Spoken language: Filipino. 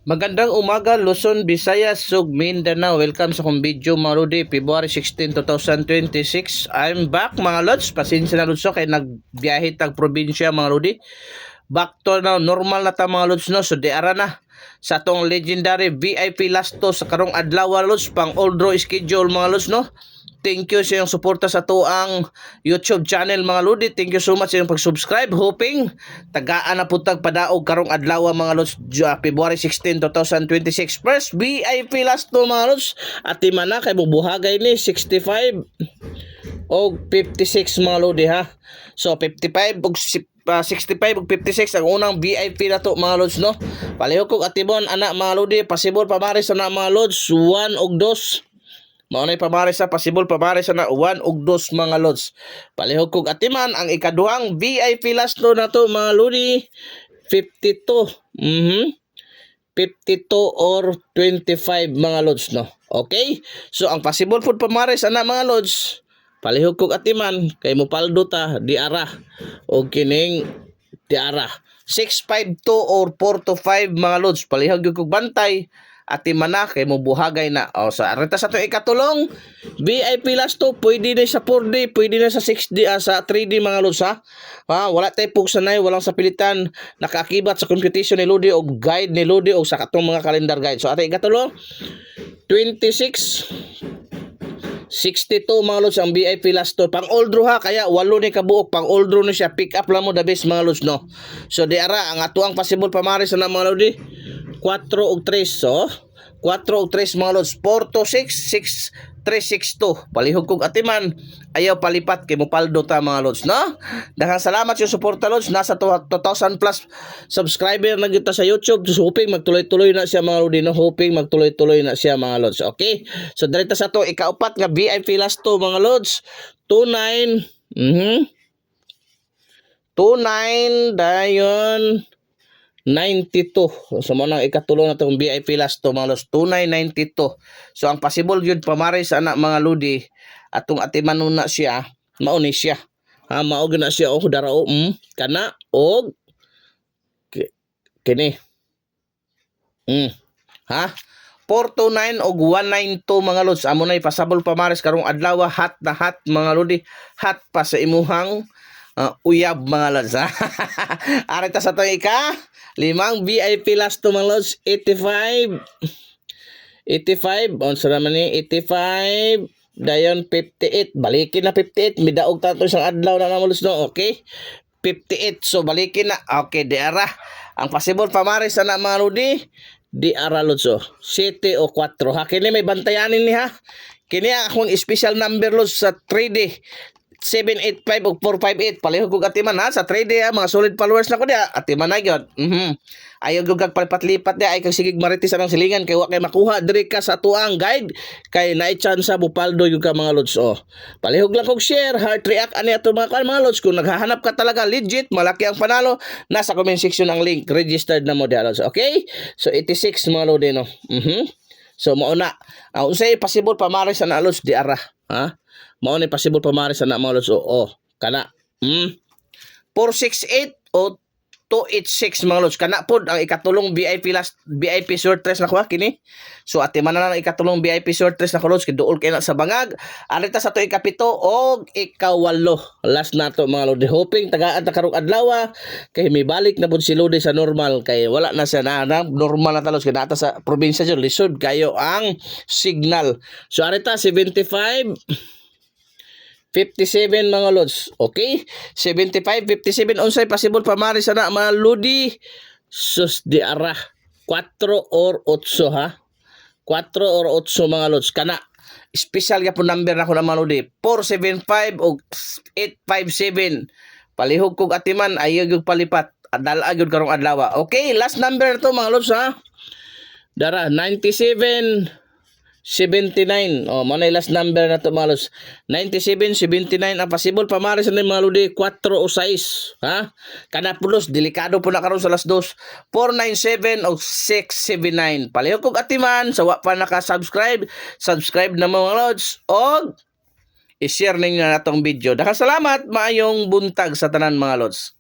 Magandang umaga, Luzon, Visayas, Sug, Mindanao. Welcome sa kong video mga Lodi, February 16, 2026. I'm back mga Lods. Pasensya na Lods kay nagbiyahe tag probinsya mga Lodi. Back to na normal na ta mga Lods no. So di ara na sa tong legendary VIP last to sa karong adlaw Lods pang all draw schedule mga Lods no. Thank you sa iyong suporta sa tuang YouTube channel mga Lodi. Thank you so much sa iyong pag-subscribe. Hoping tagaan na putag padaog karong adlaw mga Lods, February 16, 2026. First VIP last to mga Lods. At mana kay bubuhagay ni 65 o 56 mga Lodi ha. So 55 o 65 ug 56 ang unang VIP na to mga Lods no. Palihog kog atibon anak mga Lodi, possible pamaris na mga Lods 1 ug 2. Maunay pamaris sa possible pamaris na 1 ug 2 mga Lods. Palihog kog atiman ang ikaduhang VIP last no na to mga Lodi 52. 52 or 25 mga Lods no. Okay? So ang possible food pamaris ana mga Lods, palihog kog atiman kay mopaldo ta di ara og kining di ara 652 or 4 to 5 mga Lods. Palihog kog bantay ati mana kay mo buhagay na. O sa areta sa to ikatulong VIP last to, pwede na sa 4D, pwede na sa 6D, sa 3D mga Lods ha. Wala tay pugsanay, walang sa pilitan, nakakibat sa computation ni Lodi o guide ni Lodi o sa katong mga calendar guide. So ati ikatulong 26 62 mga Lods ang VIP last to. Pang all draw ha, kaya walo ni kabuok. Pang all draw na siya. Pick up lang mo the best mga Lods no. So di ara ang atuang possible pamaris na mga Lodi 4 ug 3. So 4 ug 3 mga Lods. 4 to 6 3 6 2. Palihog kog atiman ayaw palipat kay mopaldo ta mga Lods no. Daghang salamat sa suporta Lods. Nasa 2,000 plus subscriber na kita sa YouTube. So hoping magtuloy-tuloy na siya mga Lodi no. Hoping magtuloy-tuloy na siya mga Lods. Okay? So direta sa to ikaupat nga VIP last to mga Lods 29 29 dayon 92. So mo nang ikatulong na tong VIP last to mga Lods 2992. So ang possible yun pamaris anak mga Lodi atong atiman na siya mauni siya. Maog na siya og darao kana og kini. 429 og 192 mga Lods. Amo na ipasabol pamaris karong adlaw, hot na hot mga Lodi. Hot pa sa imuhang uyab mga Lods ha. Arita sa to ika limang VIP last to mga Lods 85 on sa naman ni 85 dayon 58 balikin na 58 midaog tanto isang adlaw na mga Lods no. Okay 58 so balikin na. Okay di ara ang possible pamaris na mga Lodi di ara Lods 7 o 4 ha. Kini may bantayanin ni ha. Kini akong special number Lods sa 3D 785 o 458. Palihog kog atiman ha sa 3D ha. Mga solid followers na ko dia atiman na gyud. Ayaw gyud kag palipat-lipat dia ay kag sigig maritis anang silingan kay wa kay makuha diri ka sa tuang guide kay naay chance sa bupaldo yung ka mga Lods. Palihog lang kog share, heart react ani ato mga Lods. Kung naghahanap ka talaga legit malaki ang panalo, nasa comment section ang link, registered na mo dia Lods. Okay? So 86 mga Lodi no. So mao na unsay possible pamaris ana Lods di ara ha. Mao ni possible pamaris na mga Lods kana 468 o 286 mga Lods. Kana pod ang ikatulong VIP last VIP short dress na ko kini. So ati man na ikatulong VIP short dress na ko Lods kay duol kay na sa bangag. Arita sa to ikapito og ikawalo last na to mga Lodi. Hoping tagaan ta karong adlaw kay may balik na pud si Lodi sa normal kay wala na siya na normal na talos kay data sa probinsya jud lisod kayo ang signal. So arita 75 57 mga Lods. Okay? 75, 57 unsay possible pamaris na mga Lodi. Sus di ara 4 or 8 ha. 4 or 8 mga Lods. Kana special ya po number na ko na mga Lodi. 475 o 857. Palihog kog atiman ayaw gyud palipat. Adala gyud karong adlaw. Okay, last number to mga Lods ha. Dara 97 79. Manay last number na to mga Lods. 97, 79 ang possible pamaris na mga Lodi 4 o 6 ha. Kana pulos delikado po na karon sa last 2 497 o 679. Palihog kog atiman sa wa pa naka-subscribe, subscribe na mga Lods og i-share ninyo na natong video. Daghang salamat, maayong buntag sa tanan mga Lods.